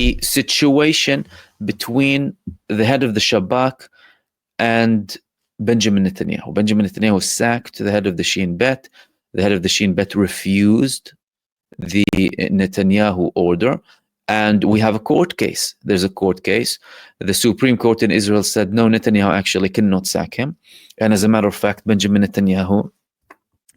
the situation between the head of the Shabak and Benjamin Netanyahu. Benjamin Netanyahu sacked the head of the Shin Bet. The head of the Shin Bet refused the Netanyahu order, and we have a court case. There's a court case. The Supreme Court in Israel said, no, Netanyahu actually cannot sack him. And as a matter of fact, Benjamin Netanyahu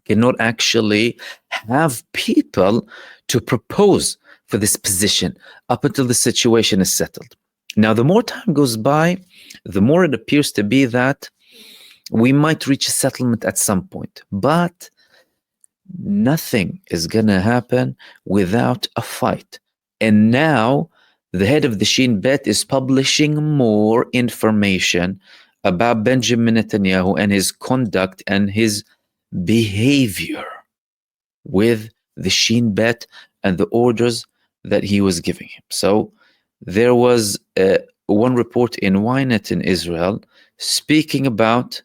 cannot actually have people to propose for this position up until the situation is settled. Now, the more time goes by, the more it appears to be that we might reach a settlement at some point. But nothing is going to happen without a fight. And now the head of the Shin Bet is publishing more information about Benjamin Netanyahu and his conduct and his behavior with the Shin Bet and the orders that he was giving him. So there was one report in Ynet in Israel speaking about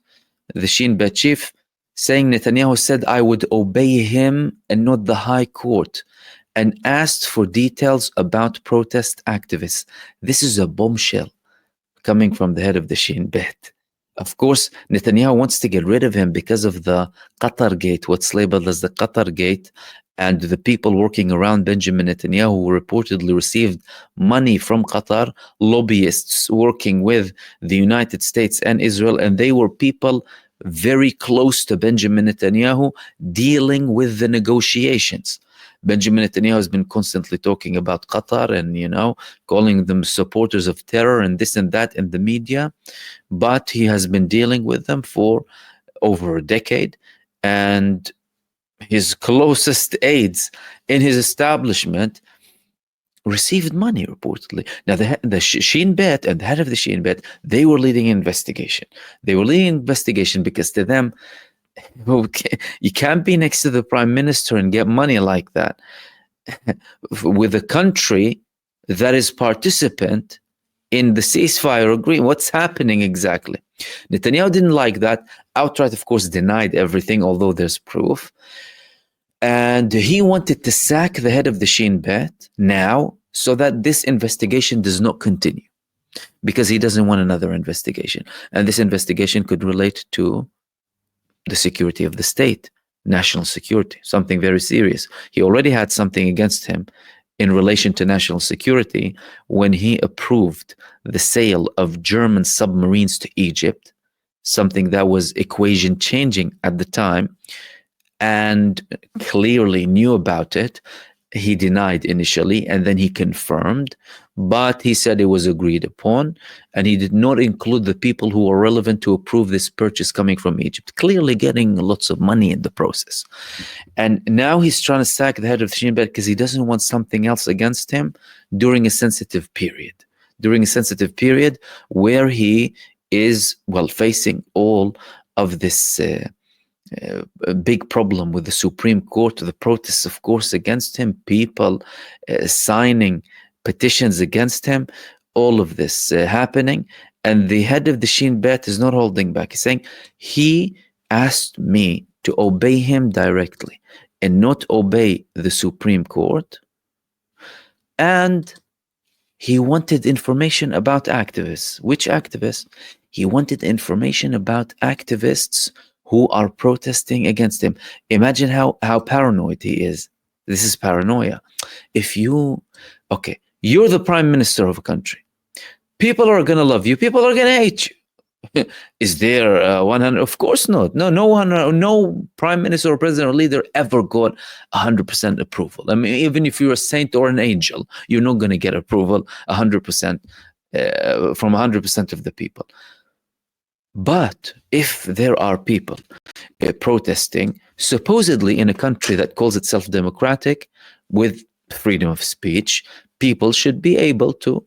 the Shin Bet chief, saying Netanyahu said, I would obey him and not the high court, and asked for details about protest activists. This is a bombshell coming from the head of the Shin Bet. Of course, Netanyahu wants to get rid of him because of the Qatar Gate, what's labeled as the Qatar Gate, and the people working around Benjamin Netanyahu who reportedly received money from Qatar, lobbyists working with the United States and Israel, and they were people very close to Benjamin Netanyahu dealing with the negotiations. Benjamin Netanyahu has been constantly talking about Qatar and, calling them supporters of terror and this and that in the media. But he has been dealing with them for over a decade. And his closest aides in his establishment received money, reportedly. Now, the Shin Bet and the head of the Shin Bet, they were leading an investigation. They were leading an investigation because to them, you can't be next to the prime minister and get money like that with a country that is participant in the ceasefire agreement. What's happening exactly? Netanyahu didn't like that. Outright, of course, denied everything, although there's proof. And he wanted to sack the head of the Shin Bet now so that this investigation does not continue, because he doesn't want another investigation. And this investigation could relate to the security of the state, national security, something very serious. He already had something against him in relation to national security when he approved the sale of German submarines to Egypt, something that was equation changing at the time, and clearly knew about it. He denied initially, and then he confirmed, but he said it was agreed upon, and he did not include the people who were relevant to approve this purchase coming from Egypt, clearly getting lots of money in the process. And now he's trying to sack the head of Shin Bet because he doesn't want something else against him during a sensitive period, where he is, facing all of this a big problem with the Supreme Court, the protests, of course, against him, people signing petitions against him, all of this happening. And the head of the Shin Bet is not holding back. He's saying, he asked me to obey him directly and not obey the Supreme Court. And he wanted information about activists. Which activists? He wanted information about activists who are protesting against him. Imagine how paranoid he is. This is paranoia. You're the prime minister of a country. People are going to love you. People are going to hate you. Is there 100? Of course not. No prime minister or president or leader ever got 100% approval. I mean, even if you're a saint or an angel, you're not going to get approval 100% from 100% of the people. But if there are people protesting, supposedly in a country that calls itself democratic, with freedom of speech, people should be able to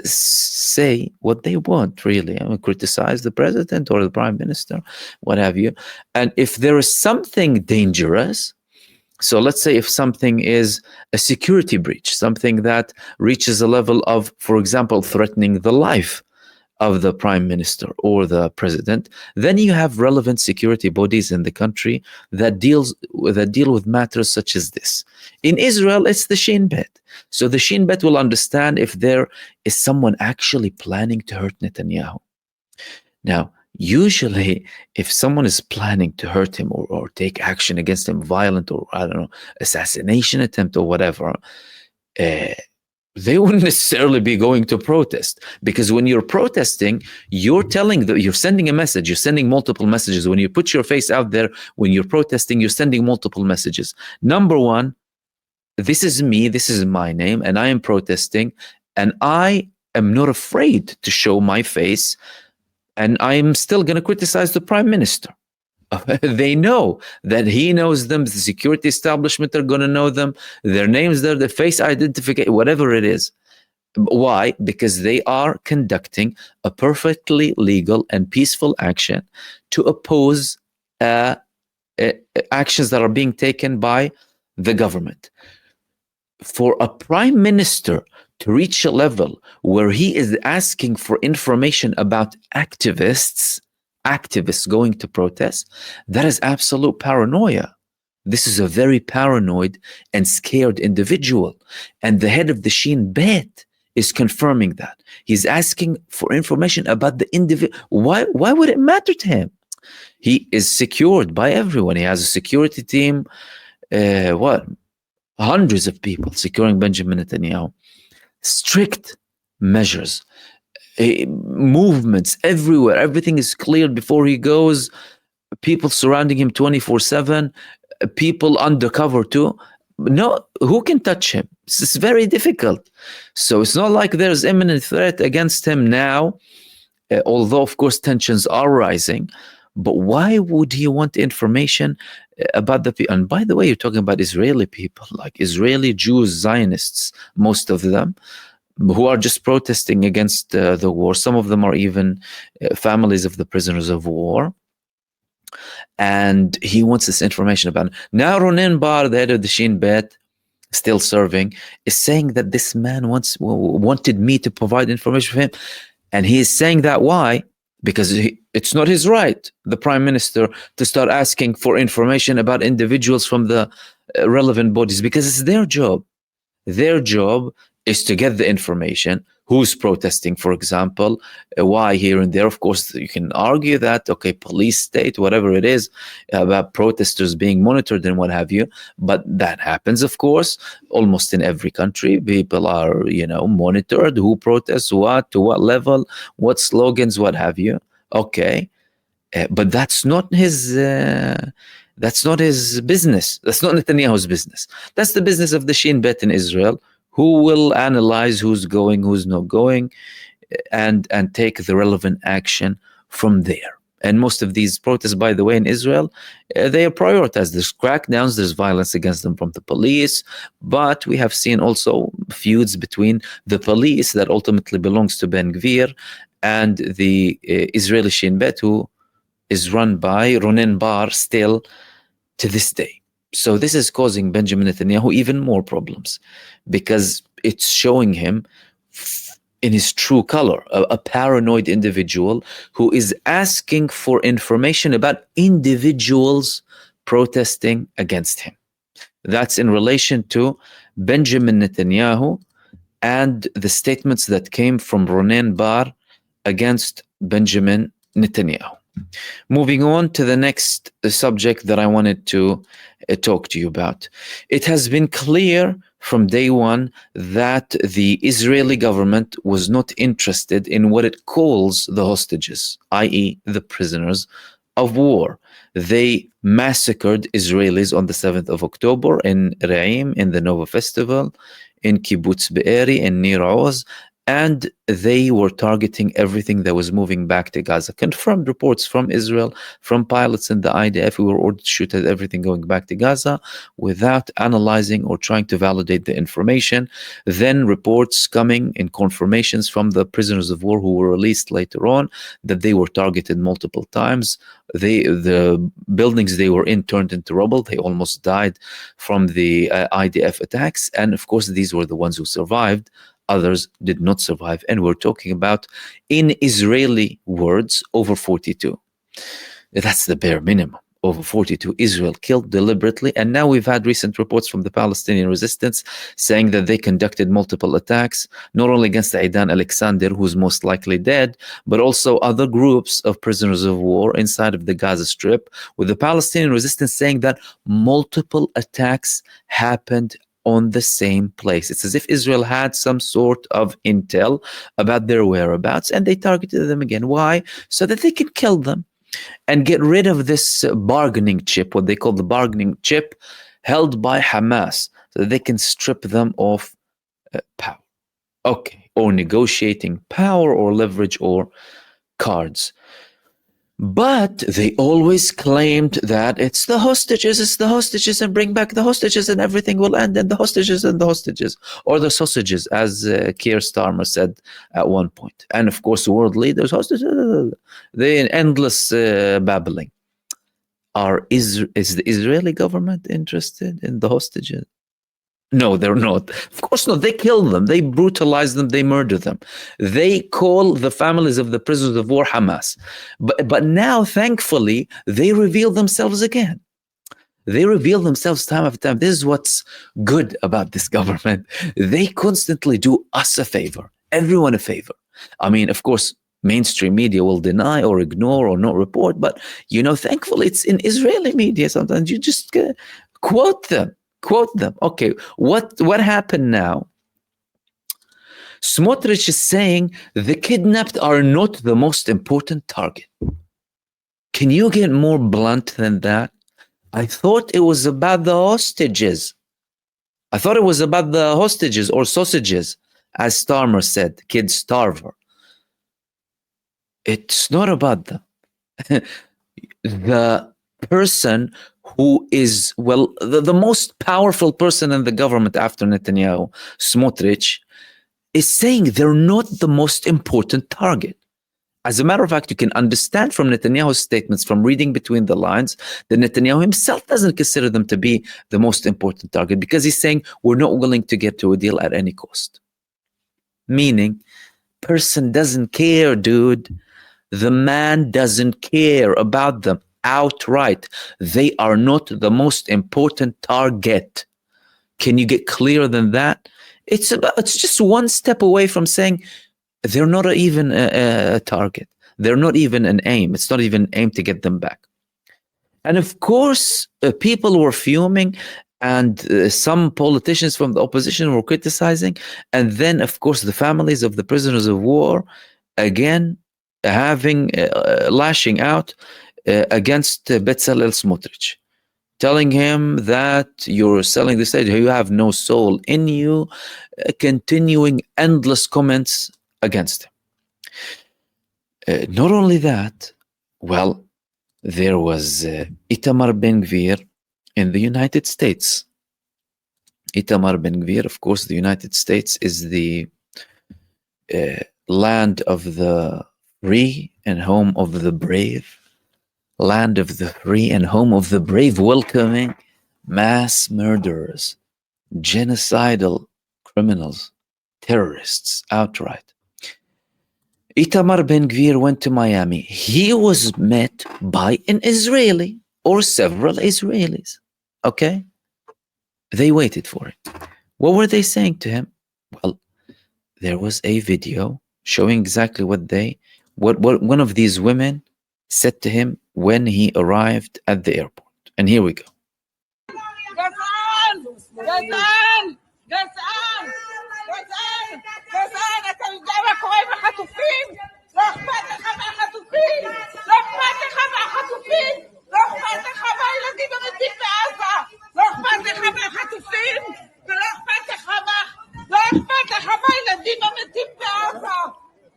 say what they want, really. Criticize the president or the prime minister, what have you. And if there is something dangerous, so let's say if something is a security breach, something that reaches a level of, for example, threatening the life of the prime minister or the president, then you have relevant security bodies in the country that deal with matters such as this. In Israel, it's the Shin Bet. So the Shin Bet will understand if there is someone actually planning to hurt Netanyahu. Now, usually, if someone is planning to hurt him or take action against him, violent or, I don't know, assassination attempt or whatever, they wouldn't necessarily be going to protest, because when you're protesting, you're sending a message, you're sending multiple messages. When you put your face out there, when you're protesting, you're sending multiple messages. Number one, this is me, this is my name, and I am protesting, and I am not afraid to show my face, and I'm still going to criticize the prime minister. They know that he knows them, the security establishment are going to know them, their names there, the face identification, whatever it is. Why? Because they are conducting a perfectly legal and peaceful action to oppose actions that are being taken by the government. For a prime minister to reach a level where he is asking for information about activists going to protest, that is absolute paranoia. This is a very paranoid and scared individual. And the head of the Shin Bet is confirming that. He's asking for information about the individual. Why would it matter to him? He is secured by everyone. He has a security team, hundreds of people securing Benjamin Netanyahu. Strict measures. Movements everywhere, everything is cleared before he goes, people surrounding him 24/7, people undercover too. No, who can touch him? It's very difficult. So it's not like there's imminent threat against him now, although of course tensions are rising. But why would he want information about the people? And by the way, you're talking about Israeli people, like Israeli Jews, Zionists, most of them, who are just protesting against the war. Some of them are even families of the prisoners of war. And he wants this information about it. Now Ronen Bar, the head of the Shin Bet, still serving, is saying that this man wanted me to provide information for him. And he is saying that why? Because it's not his right, the prime minister, to start asking for information about individuals from the relevant bodies, because it's their job. Their job is to get the information, who's protesting, for example, why here and there. Of course, you can argue that, okay, police state, whatever it is, about protesters being monitored and what have you. But that happens, of course, almost in every country. People are, monitored, who protests, what, to what level, what slogans, what have you. Okay. But that's not his business. That's not Netanyahu's business. That's the business of the Shin Bet in Israel, who will analyze who's going, who's not going, and take the relevant action from there. And most of these protests, by the way, in Israel, they are prioritized. There's crackdowns, there's violence against them from the police, but we have seen also feuds between the police that ultimately belongs to Ben Gvir and the Israeli Shin Bet, who is run by Ronen Bar still to this day. So this is causing Benjamin Netanyahu even more problems, because it's showing him in his true color, a paranoid individual who is asking for information about individuals protesting against him. That's in relation to Benjamin Netanyahu and the statements that came from Ronen Bar against Benjamin Netanyahu. Moving on to the next subject that I wanted to talk to you about. It has been clear from day one that the Israeli government was not interested in what it calls the hostages, i.e. the prisoners of war. They massacred Israelis on the 7th of October in Re'im, in the Nova Festival, in Kibbutz Be'eri, in Nir Oz, and they were targeting everything that was moving back to Gaza. Confirmed reports from Israel, from pilots in the IDF, who were ordered to shoot at everything going back to Gaza without analyzing or trying to validate the information. Then reports coming in confirmations from the prisoners of war who were released later on that they were targeted multiple times. The buildings they were in turned into rubble. They almost died from the IDF attacks. And of course, these were the ones who survived Others did not survive. And we're talking about, in Israeli words, over 42. That's the bare minimum. Over 42 Israel killed deliberately. And now we've had recent reports from the Palestinian resistance saying that they conducted multiple attacks, not only against Aidan Alexander, who's most likely dead, but also other groups of prisoners of war inside of the Gaza Strip, with the Palestinian resistance saying that multiple attacks happened on the same place. It's as if Israel had some sort of intel about their whereabouts and they targeted them again. Why? So that they can kill them and get rid of this bargaining chip, what they call the bargaining chip, held by Hamas, so that they can strip them of power. Okay, or negotiating power or leverage or cards. But they always claimed that it's the hostages, and bring back the hostages and everything will end, and the hostages, or the sausages, as Keir Starmer said at one point. And of course, world leaders, hostages, the endless babbling. Is the Israeli government interested in the hostages? No, they're not. Of course not. They kill them. They brutalize them. They murder them. They call the families of the prisoners of war Hamas. But now, thankfully, they reveal themselves again. They reveal themselves time after time. This is what's good about this government. They constantly do us a favor, everyone a favor. I mean, of course, mainstream media will deny or ignore or not report. But, thankfully, it's in Israeli media. Sometimes you just quote them. Okay, what happened now? Smotrich is saying the kidnapped are not the most important target. Can you get more blunt than that? I thought it was about the hostages. I thought it was about the hostages or sausages, as Starmer said, kid starver. It's not about them. The person who is, the most powerful person in the government after Netanyahu, Smotrich, is saying they're not the most important target. As a matter of fact, you can understand from Netanyahu's statements, from reading between the lines, that Netanyahu himself doesn't consider them to be the most important target, because he's saying we're not willing to get to a deal at any cost. Meaning, person doesn't care, dude. The man doesn't care about them outright. They are not the most important target. Can you get clearer than that? It's just one step away from saying they're not even a target. They're not even an aim. It's not even an aim to get them back. And of course, people were fuming, and some politicians from the opposition were criticizing. And then, of course, the families of the prisoners of war, again, lashing out against Bezalel Smotrich, telling him that you're selling the state, you have no soul in you, continuing endless comments against him. Not only that, there was Itamar Ben-Gvir in the United States. Itamar Ben-Gvir, of course, the United States is the land of the free and home of the brave. Land of the free and home of the brave, welcoming mass murderers, genocidal criminals, terrorists outright. Itamar Ben-Gvir went to Miami. He was met by an Israeli or several Israelis. Okay? They waited for it. What were they saying to him? Well, there was a video showing exactly what one of these women said to him when he arrived at the airport. And here we go.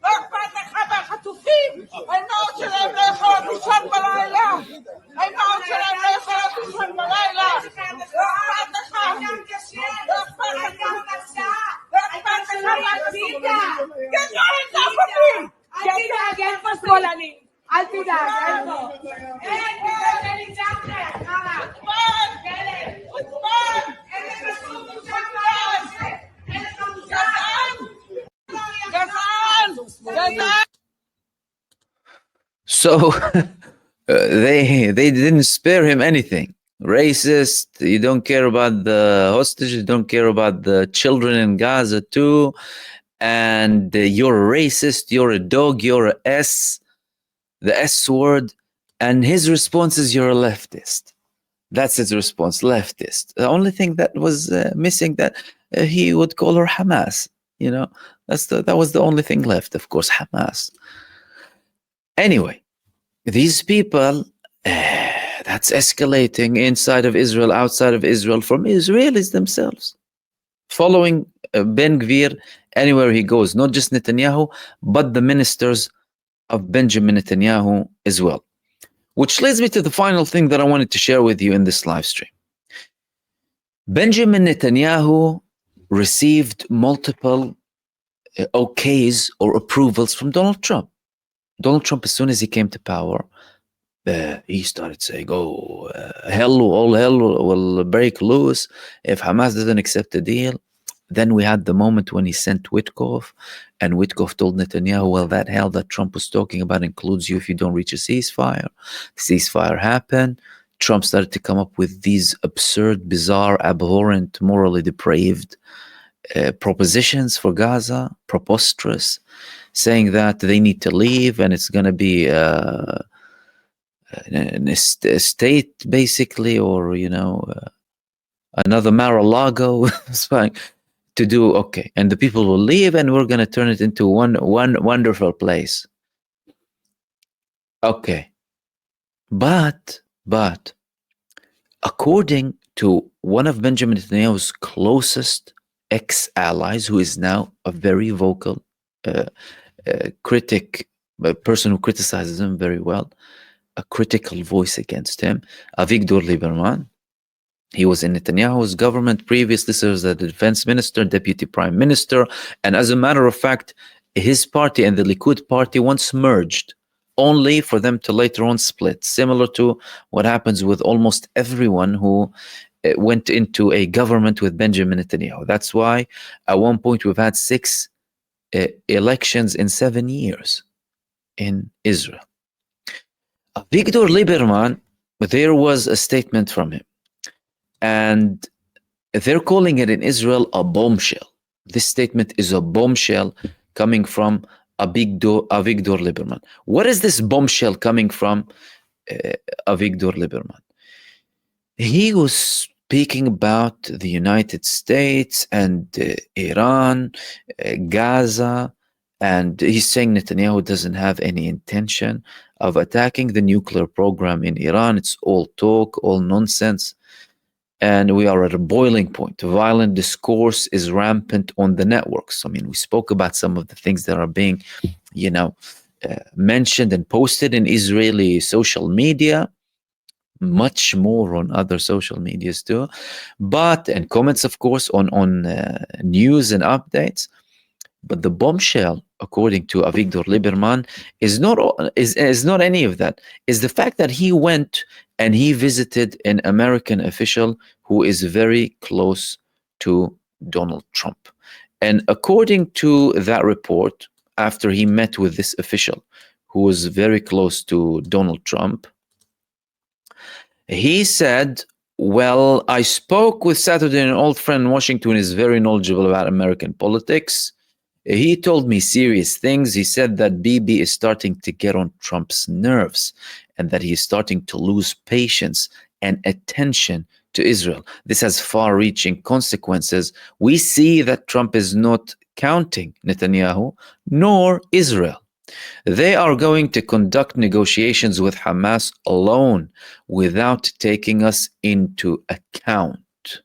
לא אכפת לך מהחטופים, האימהות שלהם לא יכולות לישון בלילה, האימהות שלהם לא יכולות לישון בלילה, לא אכפת לך, לא אכפת לך, לא אכפת לך מהחטופים, כן, לא אכפת אותי, אל תדאג, אין פה שמאלנים, אל תדאג, אין פה, אין ניצחת, חוצפן, חוצפן, אין לך שום מושג, אין לך מושג, So they didn't spare him anything. Racist, you don't care about the hostages, you don't care about the children in Gaza too, and you're a racist, you're a dog, you're a S, the S word, and his response is you're a leftist. That's his response, leftist. The only thing that was missing, that he would call her Hamas. You know, that was the only thing left, of course, Hamas. Anyway, these people, that's escalating inside of Israel, outside of Israel, from Israelis themselves, following Ben Gvir anywhere he goes, not just Netanyahu, but the ministers of Benjamin Netanyahu as well. Which leads me to the final thing that I wanted to share with you in this live stream. Benjamin Netanyahu received multiple okays or approvals from Donald Trump. Donald Trump, as soon as he came to power, he started saying, all hell will break loose if Hamas doesn't accept the deal. Then we had the moment when he sent Witkoff, and Witkoff told Netanyahu, well, that hell that Trump was talking about includes you if you don't reach a ceasefire. The ceasefire happened. Trump started to come up with these absurd, bizarre, abhorrent, morally depraved propositions for Gaza, preposterous, saying that they need to leave and it's going to be a state, basically, or, another Mar-a-Lago. It's fine. To do okay, and the people will leave, and we're going to turn it into one wonderful place. Okay, but according to one of Benjamin Netanyahu's closest ex-allies, who is now a very vocal critic, a person who criticizes him very well, a critical voice against him, Avigdor Lieberman. He was in Netanyahu's government, previously served as the defense minister, deputy prime minister, and as a matter of fact, his party and the Likud party once merged, only for them to later on split, similar to what happens with almost everyone who went into a government with Benjamin Netanyahu. That's why at one point we've had 6 elections in 7 years in Israel. Avigdor Lieberman, there was a statement from him, and they're calling it in Israel a bombshell. This statement is a bombshell coming from Avigdor Lieberman. What is this bombshell coming from Avigdor Lieberman? He was speaking about the United States and Iran, Gaza, and he's saying Netanyahu doesn't have any intention of attacking the nuclear program in Iran. It's all talk, all nonsense. And we are at a boiling point. Violent discourse is rampant on the networks. I mean, we spoke about some of the things that are being, mentioned and posted in Israeli social media, much more on other social medias too, and comments, of course, on news and updates. But the bombshell, according to Avigdor Lieberman, is not any of that. Is the fact that he went and he visited an American official who is very close to Donald Trump. And according to that report, after he met with this official who was very close to Donald Trump, he said, well, I spoke with Saturday, an old friend in Washington, is very knowledgeable about American politics. He told me serious things. He said that Bibi is starting to get on Trump's nerves and that he is starting to lose patience and attention to Israel. This has far-reaching consequences. We see that Trump is not counting Netanyahu nor Israel. They are going to conduct negotiations with Hamas alone without taking us into account.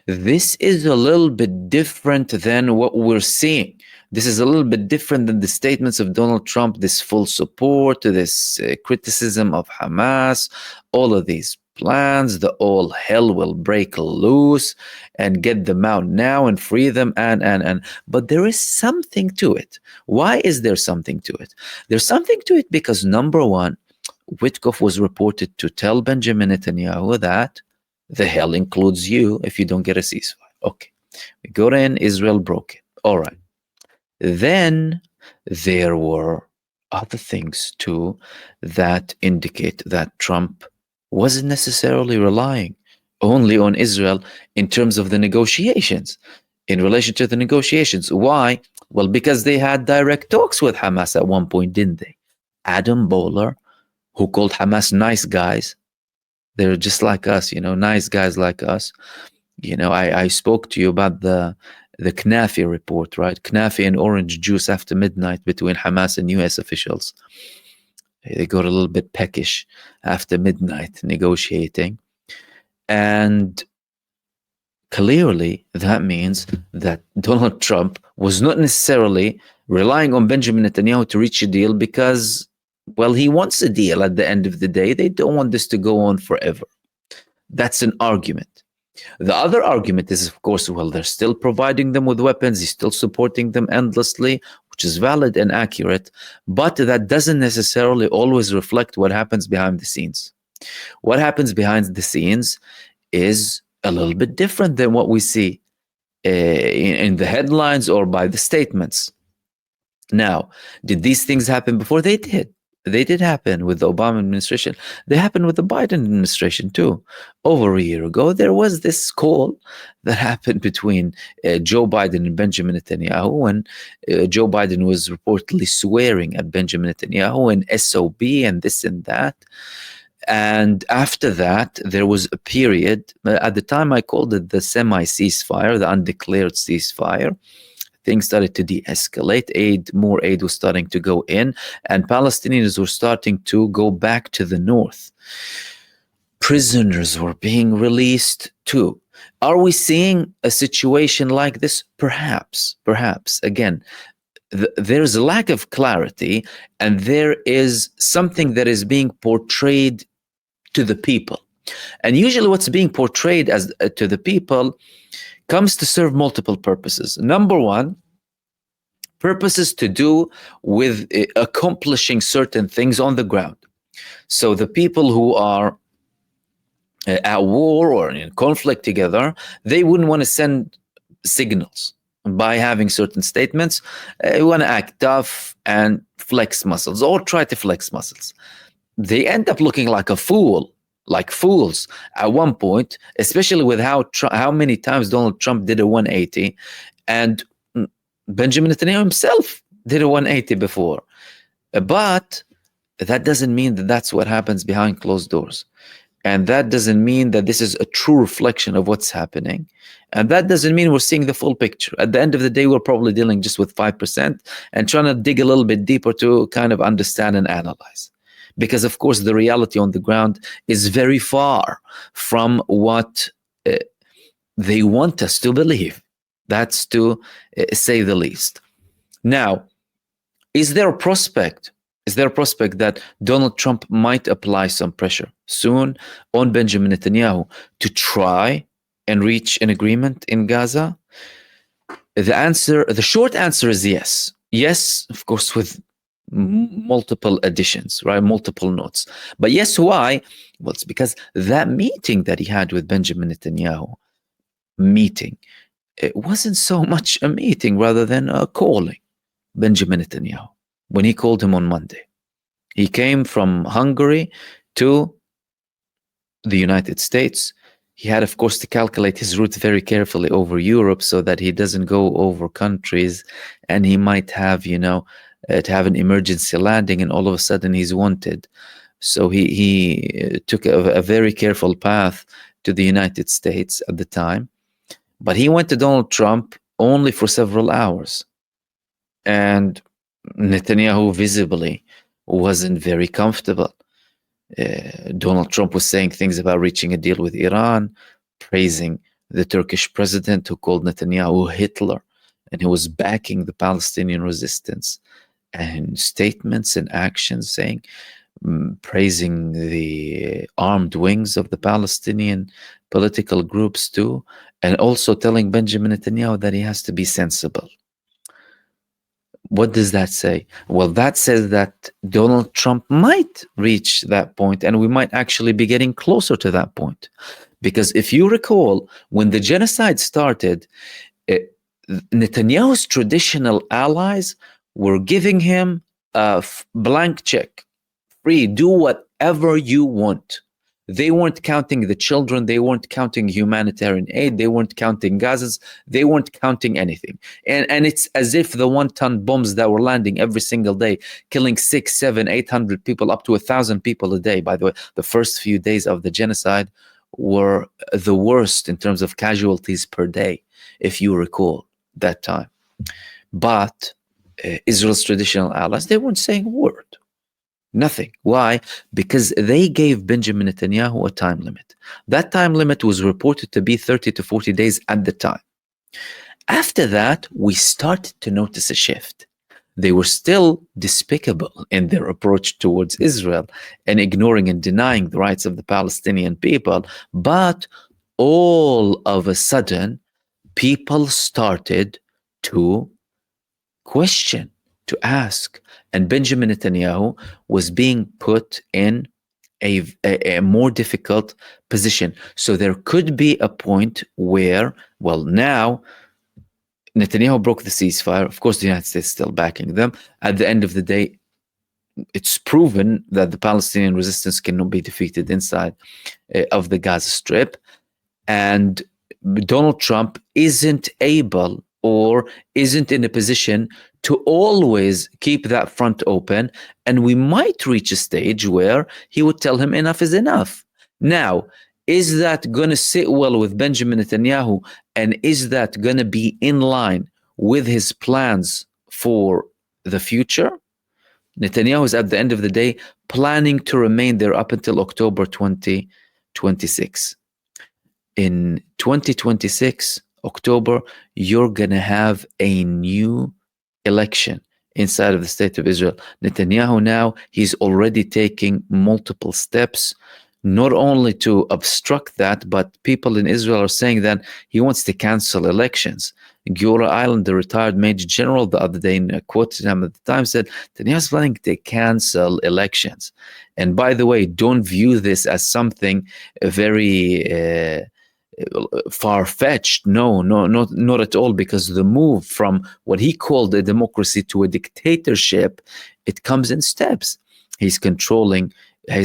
This is a little bit different than what we're seeing. This is a little bit different than the statements of Donald Trump, this full support, this criticism of Hamas, all of these plans, the all hell will break loose and get them out now and free them but there is something to it. Why is there something to it? There's something to it because, number one, Witkoff was reported to tell Benjamin Netanyahu that the hell includes you if you don't get a ceasefire. Okay, we got in, Israel broke it. All right. Then there were other things too that indicate that Trump wasn't necessarily relying only on Israel in terms of the negotiations, in relation to the negotiations. Why? Well, because they had direct talks with Hamas at one point, didn't they? Adam Bowler, who called Hamas nice guys, they're just like us, nice guys like us. I spoke to you about the Knafi report, right? Knafi and orange juice after midnight between Hamas and US officials. They got a little bit peckish after midnight negotiating. And clearly that means that Donald Trump was not necessarily relying on Benjamin Netanyahu to reach a deal because, well, he wants a deal at the end of the day. They don't want this to go on forever. That's an argument. The other argument is, of course, well, they're still providing them with weapons. He's still supporting them endlessly, which is valid and accurate. But that doesn't necessarily always reflect what happens behind the scenes. What happens behind the scenes is a little bit different than what we see in the headlines or by the statements. Now, did these things happen before? They did. They did happen with the Obama administration. They happened with the Biden administration too. Over a year ago, there was this call that happened between Joe Biden and Benjamin Netanyahu, when Joe Biden was reportedly swearing at Benjamin Netanyahu and SOB and this and that. And after that, there was a period, at the time I called it the semi-ceasefire, the undeclared ceasefire. Things started to de-escalate. More aid was starting to go in, and Palestinians were starting to go back to the north. Prisoners were being released too. Are we seeing a situation like this? Perhaps. Again, there's a lack of clarity, and there is something that is being portrayed to the people. And usually what's being portrayed as to the people comes to serve multiple purposes. Number one, purposes to do with accomplishing certain things on the ground. So the people who are at war or in conflict together, they wouldn't want to send signals by having certain statements. We want to act tough and flex muscles, or try to flex muscles. They end up looking like a fool, like fools at one point, especially with how many times Donald Trump did a 180, and Benjamin Netanyahu himself did a 180 before. But that doesn't mean that that's what happens behind closed doors. And that doesn't mean that this is a true reflection of what's happening. And that doesn't mean we're seeing the full picture. At the end of the day, we're probably dealing just with 5% and trying to dig a little bit deeper to kind of understand and analyze. Because, of course, the reality on the ground is very far from what they want us to believe. That's to say the least. Now, is there a prospect that Donald Trump might apply some pressure soon on Benjamin Netanyahu to try and reach an agreement in Gaza? The short answer is yes. Yes, of course, with multiple additions, right? Multiple notes. But yes, why? Well, it's because that meeting that he had with Benjamin Netanyahu, it wasn't so much a meeting rather than a calling. Benjamin Netanyahu, when he called him on Monday, he came from Hungary to the United States. He had, of course, to calculate his route very carefully over Europe so that he doesn't go over countries, and he might have, to have an emergency landing, and all of a sudden he's wanted. So he took a very careful path to the United States at the time. But he went to Donald Trump only for several hours. And Netanyahu visibly wasn't very comfortable. Donald Trump was saying things about reaching a deal with Iran, praising the Turkish president who called Netanyahu Hitler, and he was backing the Palestinian resistance, and statements and actions saying, praising the armed wings of the Palestinian political groups too, and also telling Benjamin Netanyahu that he has to be sensible. What does that say? Well, that says that Donald Trump might reach that point, and we might actually be getting closer to that point. Because if you recall, when the genocide started, Netanyahu's traditional allies were giving him a blank check, free, do whatever you want. They weren't counting the children, they weren't counting humanitarian aid, they weren't counting Gazas, they weren't counting anything. And it's as if the 1-ton bombs that were landing every single day, killing 6, 7, 800 people, up to 1,000 people a day. By the way, the first few days of the genocide were the worst in terms of casualties per day, if you recall that time. But Israel's traditional allies, they weren't saying a word. Nothing. Why? Because they gave Benjamin Netanyahu a time limit. That time limit was reported to be 30 to 40 days at the time. After that, we started to notice a shift. They were still despicable in their approach towards Israel and ignoring and denying the rights of the Palestinian people. But all of a sudden, people started to question, to ask. And Benjamin Netanyahu was being put in a more difficult position. So there could be a point where, well, now Netanyahu broke the ceasefire. Of course, the United States is still backing them. At the end of the day, it's proven that the Palestinian resistance cannot be defeated inside of the Gaza Strip. And Donald Trump isn't able or isn't in a position to always keep that front open. And we might reach a stage where he would tell him enough is enough. Now, is that going to sit well with Benjamin Netanyahu? And is that going to be in line with his plans for the future? Netanyahu is, at the end of the day, planning to remain there up until October 2026. In 2026, October, you're going to have a new election inside of the state of Israel. Netanyahu now, he's already taking multiple steps, not only to obstruct that, but people in Israel are saying that he wants to cancel elections. Giora Island, the retired Major General, the other day, quoted him at the time, said, Netanyahu's planning to cancel elections. And by the way, don't view this as something very far-fetched. No, not at all, because the move from what he called a democracy to a dictatorship, it comes in steps. He's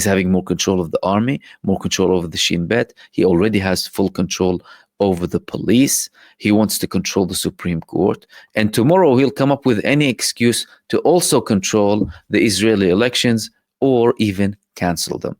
having more control of the army, more control over the Shin Bet. He already has full control over the police. He wants to control the Supreme Court. And tomorrow he'll come up with any excuse to also control the Israeli elections or even cancel them.